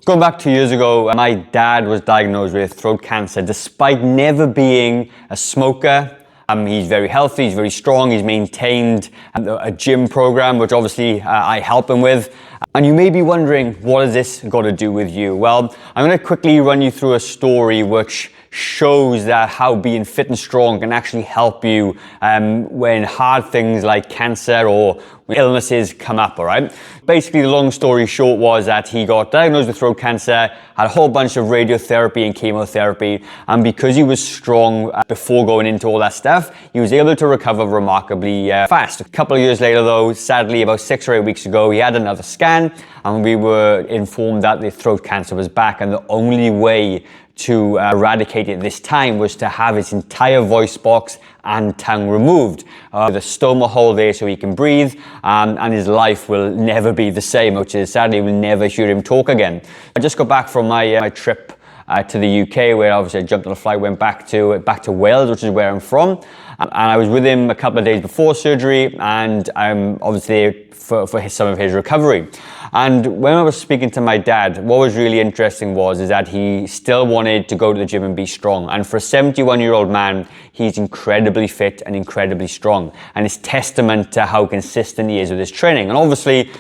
Going back 2 years ago, my dad was diagnosed with throat cancer despite never being a smoker. He's very healthy, he's very strong, he's maintained a gym program, which obviously I help him with. And you may be wondering, what has this got to do with you? Well, I'm going to quickly run you through a story which shows that how being fit and strong can actually help you when hard things like cancer or illnesses come up, all right? Basically, the long story short was that he got diagnosed with throat cancer, had a whole bunch of radiotherapy and chemotherapy, and because he was strong before going into all that stuff, he was able to recover remarkably fast. A couple of years later though, sadly, about 6 or 8 weeks ago, he had another scan, and we were informed that the throat cancer was back, and the only way to eradicate it this time was to have his entire voice box and tongue removed. With a stoma hole there so he can breathe, and his life will never be the same, which is sadly we'll never hear him talk again. I just got back from my trip to the UK, where obviously I jumped on a flight, went back to Wales, which is where I'm from, and I was with him a couple of days before surgery, and I'm obviously for some of his recovery. And when I was speaking to my dad, what was really interesting is that he still wanted to go to the gym and be strong. And for a 71-year-old man, he's incredibly fit and incredibly strong. And it's testament to how consistent he is with his training. And obviously,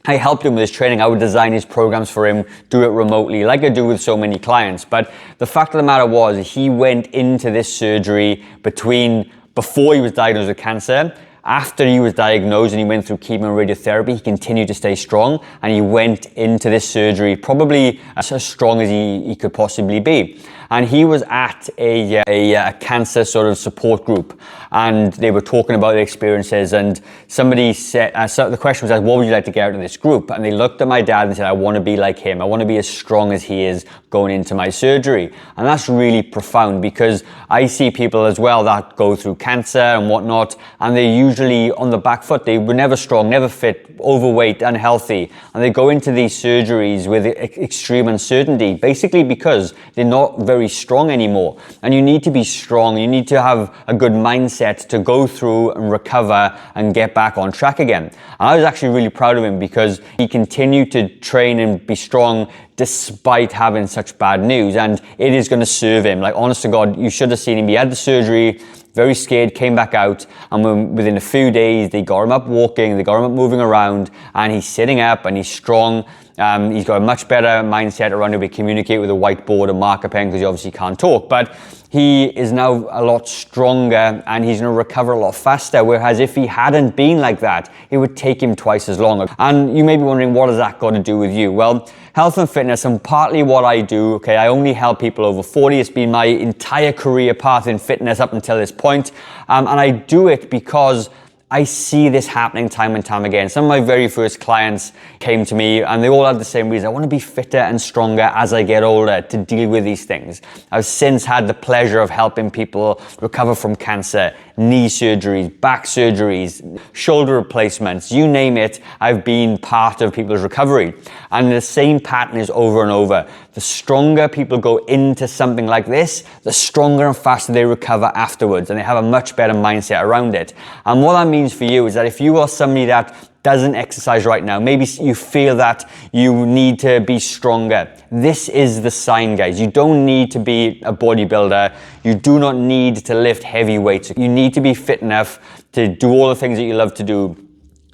I helped him with his training. I would design his programs for him, do it remotely, like I do with so many clients. But the fact of the matter was, he went into this surgery before he was diagnosed with cancer. After he was diagnosed and he went through chemo and radiotherapy, he continued to stay strong, and he went into this surgery probably as strong as he could possibly be. And he was at a cancer sort of support group, and they were talking about their experiences, and somebody said, so the question was like, what would you like to get out of this group? And they looked at my dad and said, I want to be like him. I want to be as strong as he is going into my surgery. And that's really profound, because I see people as well that go through cancer and whatnot, and they're usually on the back foot. They were never strong, never fit, overweight, unhealthy, and they go into these surgeries with extreme uncertainty, basically because they're not very strong anymore. And you need to be strong. You need to have a good mindset to go through and recover and get back on track again. And I was actually really proud of him, because he continued to train and be strong despite having such bad news, and it is going to serve him. Like, honest to God, you should have seen him. He had the surgery, very scared, came back out, and within a few days they got him up walking, they got him up moving around, and he's sitting up and he's strong. He's got a much better mindset around how to communicate with a whiteboard and marker pen, because he obviously can't talk, but he is now a lot stronger and he's going to recover a lot faster. Whereas if he hadn't been like that, it would take him twice as long. And you may be wondering, what has that got to do with you? Well, health and fitness, and partly what I do, okay, I only help people over 40. It's been my entire career path in fitness up until this point. And I do it because I see this happening time and time again. Some of my very first clients came to me and they all had the same reason. I want to be fitter and stronger as I get older to deal with these things. I've since had the pleasure of helping people recover from cancer, knee surgeries, back surgeries, shoulder replacements, you name it. I've been part of people's recovery. And the same pattern is over and over. The stronger people go into something like this, the stronger and faster they recover afterwards, and they have a much better mindset around it. And what that means for you is that if you are somebody that doesn't exercise right now, maybe you feel that you need to be stronger, this is the sign, guys. You don't need to be a bodybuilder. You do not need to lift heavy weights. You need to be fit enough to do all the things that you love to do.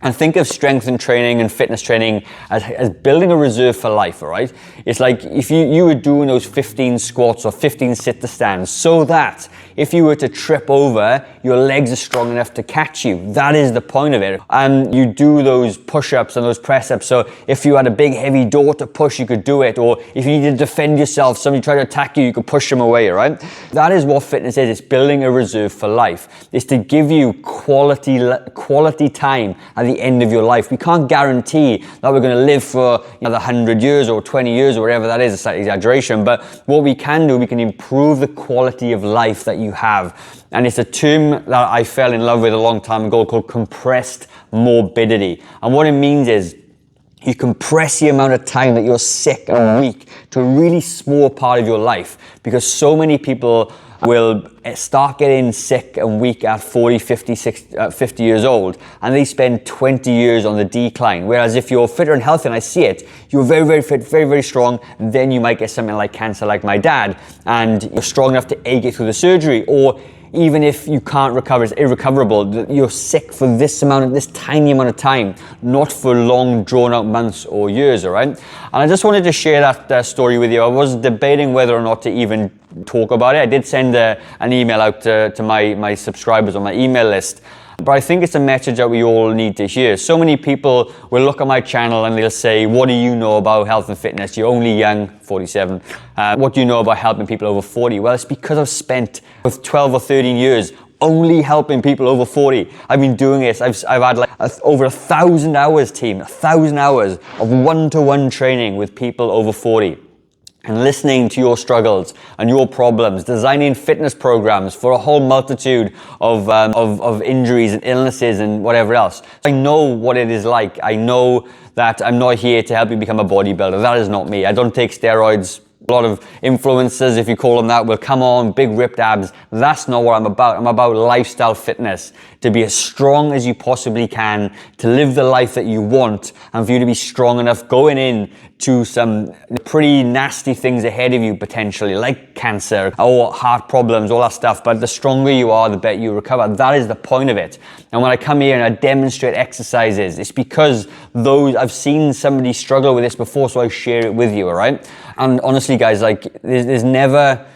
And think of strength and training and fitness training as building a reserve for life, all right? It's like if you were doing those 15 squats or 15 sit-to-stands so that if you were to trip over, your legs are strong enough to catch you. That is the point of it. And you do those push-ups and those press-ups. So if you had a big heavy door to push, you could do it. Or if you needed to defend yourself, somebody tried to attack you, you could push them away, right? That is what fitness is. It's building a reserve for life. It's to give you quality time at the end of your life. We can't guarantee that we're going to live for another 100 years or 20 years or whatever that is, a slight exaggeration, but what we can do, we can improve the quality of life that you have. And it's a term that I fell in love with a long time ago called compressed morbidity. And what it means is you compress the amount of time that you're sick and weak to a really small part of your life, because so many people will start getting sick and weak at 40, 50, 60, 50 years old, and they spend 20 years on the decline. Whereas if you're fitter and healthy, and I see it, you're very, very fit, very, very strong, then you might get something like cancer like my dad, and you're strong enough to get through the surgery, or even if you can't recover, it's irrecoverable. You're sick for this tiny amount of time, not for long, drawn-out months or years, all right? And I just wanted to share that story with you. I was debating whether or not to even talk about it. I did send an email out to my subscribers on my email list, but I think it's a message that we all need to hear. So many people will look at my channel and they'll say, what do you know about health and fitness? You're only young, 47. What do you know about helping people over 40? Well, it's because I've spent 12 or 13 years only helping people over 40. I've been doing this. I've had like over 1,000 hours, team, 1,000 hours of one-to-one training with people over 40. And listening to your struggles and your problems, designing fitness programs for a whole multitude of injuries and illnesses and whatever else. I know what it is like. I know that I'm not here to help you become a bodybuilder. That is not me. I don't take steroids. A lot of influencers, if you call them that, will come on, big ripped abs. That's not what I'm about. I'm about lifestyle fitness, to be as strong as you possibly can, to live the life that you want, and for you to be strong enough going in to some pretty nasty things ahead of you potentially, like cancer or heart problems, all that stuff. But the stronger you are, the better you recover. That is the point of it. And when I come here and I demonstrate exercises, it's because I've seen somebody struggle with this before, so I share it with you, all right? And honestly, guys, like there's never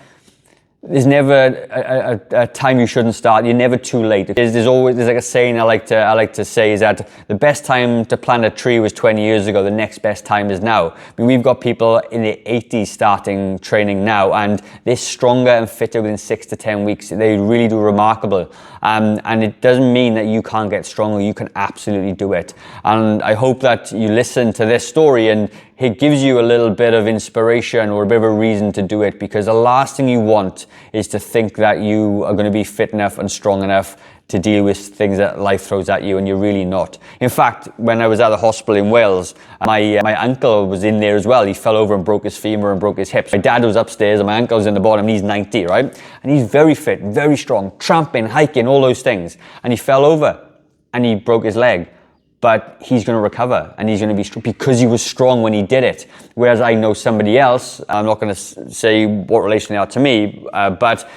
a time you shouldn't start. You're never too late. There's like a saying I like to say is that the best time to plant a tree was 20 years ago. The next best time is now. I mean, we've got people in their 80s starting training now, and they're stronger and fitter within 6 to 10 weeks. They really do remarkable. And it doesn't mean that you can't get stronger. You can absolutely do it. And I hope that you listen to this story and it gives you a little bit of inspiration or a bit of a reason to do it, because the last thing you want is to think that you are going to be fit enough and strong enough to deal with things that life throws at you, and you're really not. In fact, when I was at the hospital in Wales, my uncle was in there as well. He fell over and broke his femur and broke his hips. My dad was upstairs and my uncle was in the bottom, and he's 90, right? And he's very fit, very strong, tramping, hiking, all those things. And he fell over and he broke his leg. But he's going to recover, and he's going to be strong because he was strong when he did it. Whereas I know somebody else, I'm not going to say what relation they are to me, but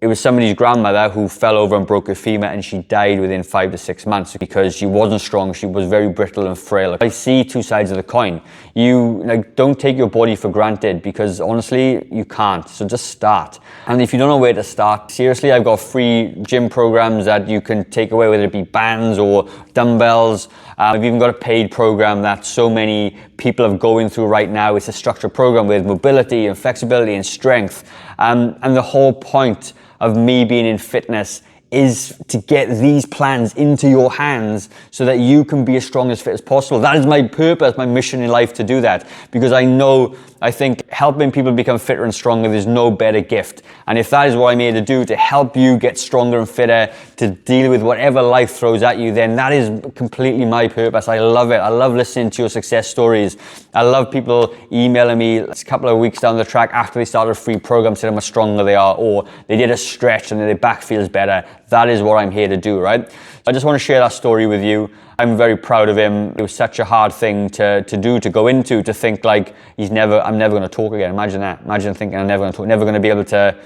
it was somebody's grandmother who fell over and broke her femur, and she died within 5 to 6 months because she wasn't strong. She was very brittle and frail. I see two sides of the coin. You don't take your body for granted, because honestly, you can't. So just start. And if you don't know where to start, seriously, I've got free gym programs that you can take away, whether it be bands or dumbbells. I've even got a paid program that so many people are going through right now. It's a structured program with mobility and flexibility and strength. And the whole point of me being in fitness is to get these plans into your hands so that you can be as strong as fit as possible. That is my purpose, my mission in life, to do that, because I think helping people become fitter and stronger, there's no better gift. And if that is what I'm here to do, to help you get stronger and fitter, to deal with whatever life throws at you, then that is completely my purpose. I love it. I love listening to your success stories. I love people emailing me a couple of weeks down the track after they started a free program, saying how much stronger they are, or they did a stretch and their back feels better. That is what I'm here to do, right? I just want to share that story with you. I'm very proud of him. It was such a hard thing to do, to go into, to think like I'm never going to talk again. Imagine that. Imagine thinking I'm never going to talk, never going to be able to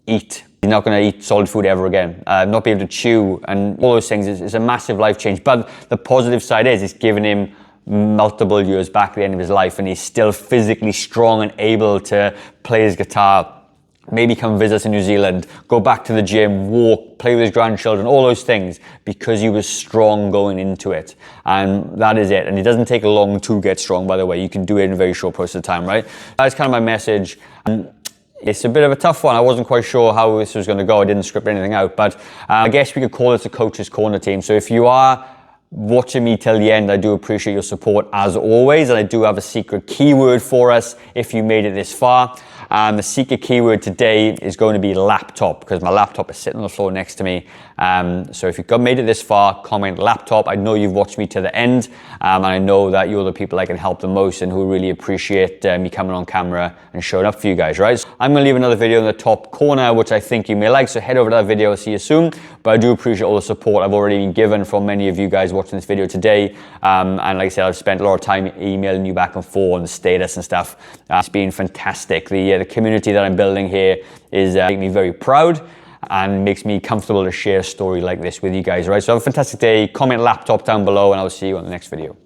eat. He's not going to eat solid food ever again. Not be able to chew and all those things. It's a massive life change. But the positive side is it's given him multiple years back at the end of his life, and he's still physically strong and able to play his guitar, maybe come visit us in New Zealand, go back to the gym, walk, play with his grandchildren, all those things, because he was strong going into it. And that is it. And it doesn't take long to get strong, by the way. You can do it in a very short process of time, right? That's kind of my message. It's a bit of a tough one. I wasn't quite sure how this was going to go. I didn't script anything out, but I guess we could call this a coach's corner team. So if you are watching me till the end. I do appreciate your support as always, and I do have a secret keyword for us if you made it this far. The secret keyword today is going to be laptop, because my laptop is sitting on the floor next to me. So if you've made it this far, comment laptop. I know you've watched me to the end, and I know that you're the people I can help the most and who really appreciate me coming on camera and showing up for you guys, right? So I'm going to leave another video in the top corner, which I think you may like, so head over to that video. See you soon. But I do appreciate all the support I've already been given from many of you guys watching this video today. And like I said, I've spent a lot of time emailing you back and forth on the status and stuff. It's been fantastic. The community that I'm building here is making me very proud and makes me comfortable to share a story like this with you guys, right? So have a fantastic day. Comment laptop down below, and I'll see you on the next video.